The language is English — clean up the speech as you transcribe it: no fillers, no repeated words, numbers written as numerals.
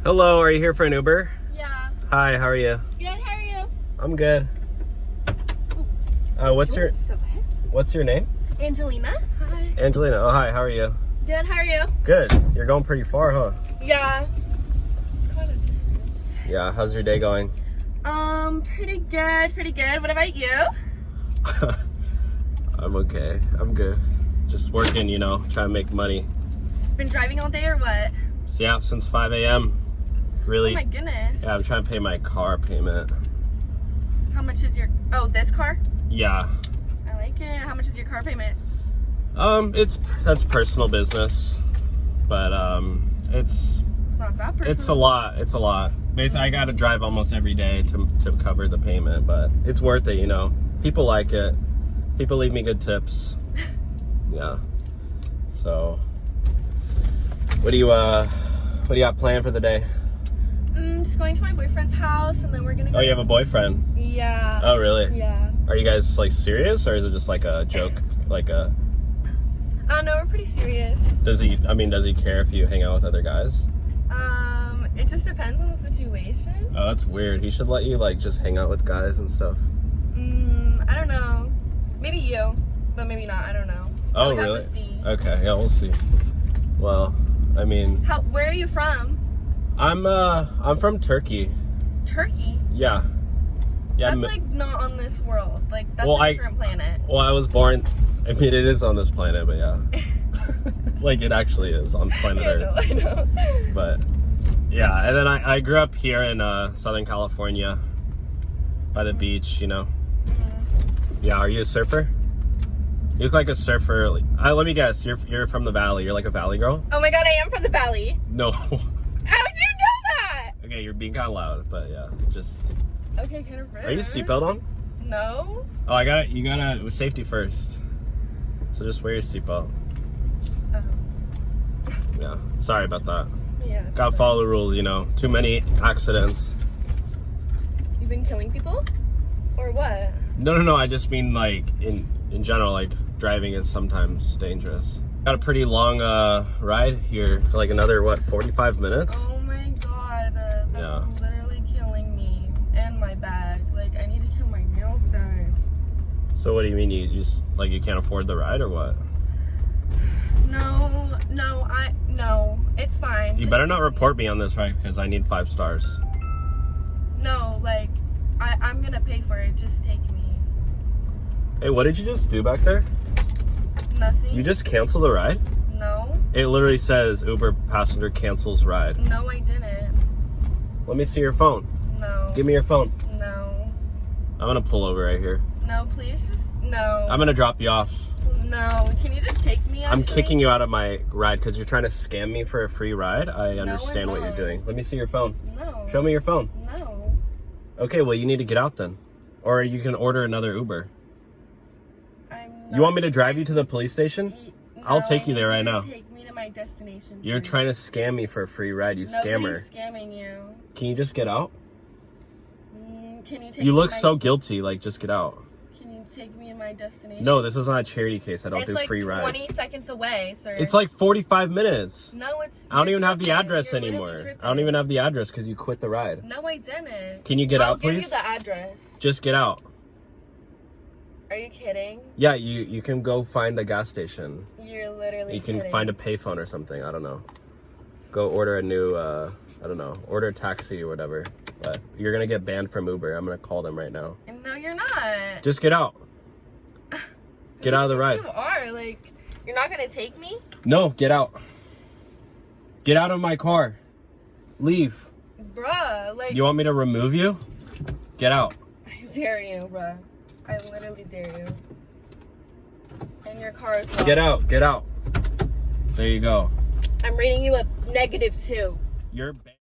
Hello, are you here for an Uber? Yeah. Hi, how are you? Good, how are you? I'm good. What's your name? Angelina. Hi. Angelina. Oh, hi, how are you? Good, how are you? Good. You're going pretty far, huh? Yeah. It's quite a distance. Yeah, how's your day going? Pretty good, pretty good. What about you? I'm okay. I'm good. Just working, trying to make money. Been driving all day or what? So, yeah, since 5 a.m. Really? Oh my goodness. Yeah, I'm trying to pay my car payment. How much is oh, this car? Yeah. I like it. How much is your car payment? That's personal business, but it's not that personal. It's a lot. It's a lot. Basically, I got to drive almost every day to cover the payment, but it's worth it, People like it. People leave me good tips. Yeah. So, what do you got planned for the day? Just going to my boyfriend's house, and then we're gonna go. Oh, you have a boyfriend? Yeah. Oh, really? Yeah. Are you guys like serious, or is it just like a joke? I don't know, we're pretty serious. Does he care if you hang out with other guys? It just depends on the situation. Oh, that's weird. He should let you just hang out with guys and stuff. I don't know. Maybe you, but maybe not. I don't know. Oh, really? really? Have to see. Okay, yeah, we'll see. Well, Where are you from? I'm from Turkey. Turkey? Yeah. Yeah. That's not on this world. That's Well, a different planet. Well, I was born. It is on this planet, but yeah. It actually is on planet Earth. I know. But yeah, and then I grew up here in Southern California, by the beach. Yeah. Are you a surfer? You look like a surfer. Let me guess. You're from the valley. You're like a valley girl. Oh my god, I am from the valley. No. How would you know that? Okay, you're being kind of loud, but yeah, just. Okay, kind of rude. Are you seatbelt on? No. Oh, you gotta safety first. So just wear your seatbelt. Yeah. Sorry about that. Yeah. Gotta follow the rules, Too many accidents. You've been killing people? Or what? No. I just mean in general, driving is sometimes dangerous. Got a pretty long ride here for another 45 minutes. Oh my god, that's literally killing me and my bag. I need to get my nails done. So what do you mean you just you can't afford the ride or what? No, it's fine. You better not report me on this ride because I need 5 stars. No, I'm gonna pay for it. Just take me. Hey, what did you just do back there? Nothing. You just canceled the ride? No. It literally says Uber passenger cancels ride. No, I didn't. Let me see your phone. No. Give me your phone. No. I'm gonna pull over right here. No, please no. I'm gonna drop you off. No, can you just take me? I'm kicking you out of my ride because you're trying to scam me for a free ride. I understand what you're doing. Let me see your phone. No. Show me your phone. No. Okay, well, you need to get out then. Or you can order another Uber. You want me to drive you to the police station? No, I'll take you there right now. Take me to my destination. You're trying to scam me for a free ride, you scammer. Nobody's scamming you. Can you just get out? Can you take You look so guilty, just get out. Can you take me to my destination? No, this is not a charity case. I don't do free rides. It's 20 seconds away, sir. It's 45 minutes. No, it's... I don't even have the address anymore. I don't even have the address because you quit the ride. No, I didn't. Can you get out, please? I'll give you the address. Just get out. Are you kidding? Yeah, you can go find a gas station. You're literally You can kidding. find a payphone or something. I don't know. Go order a new, I don't know, order a taxi or whatever. But you're going to get banned from Uber. I'm going to call them right now. No, you're not. Just get out. Get out of the ride. You are. You're not going to take me? No, get out. Get out of my car. Leave. Bruh, You want me to remove you? Get out. I dare you, bruh. I literally dare you. And your car is locked. Get out. Get out. There you go. I'm rating you a -2. You're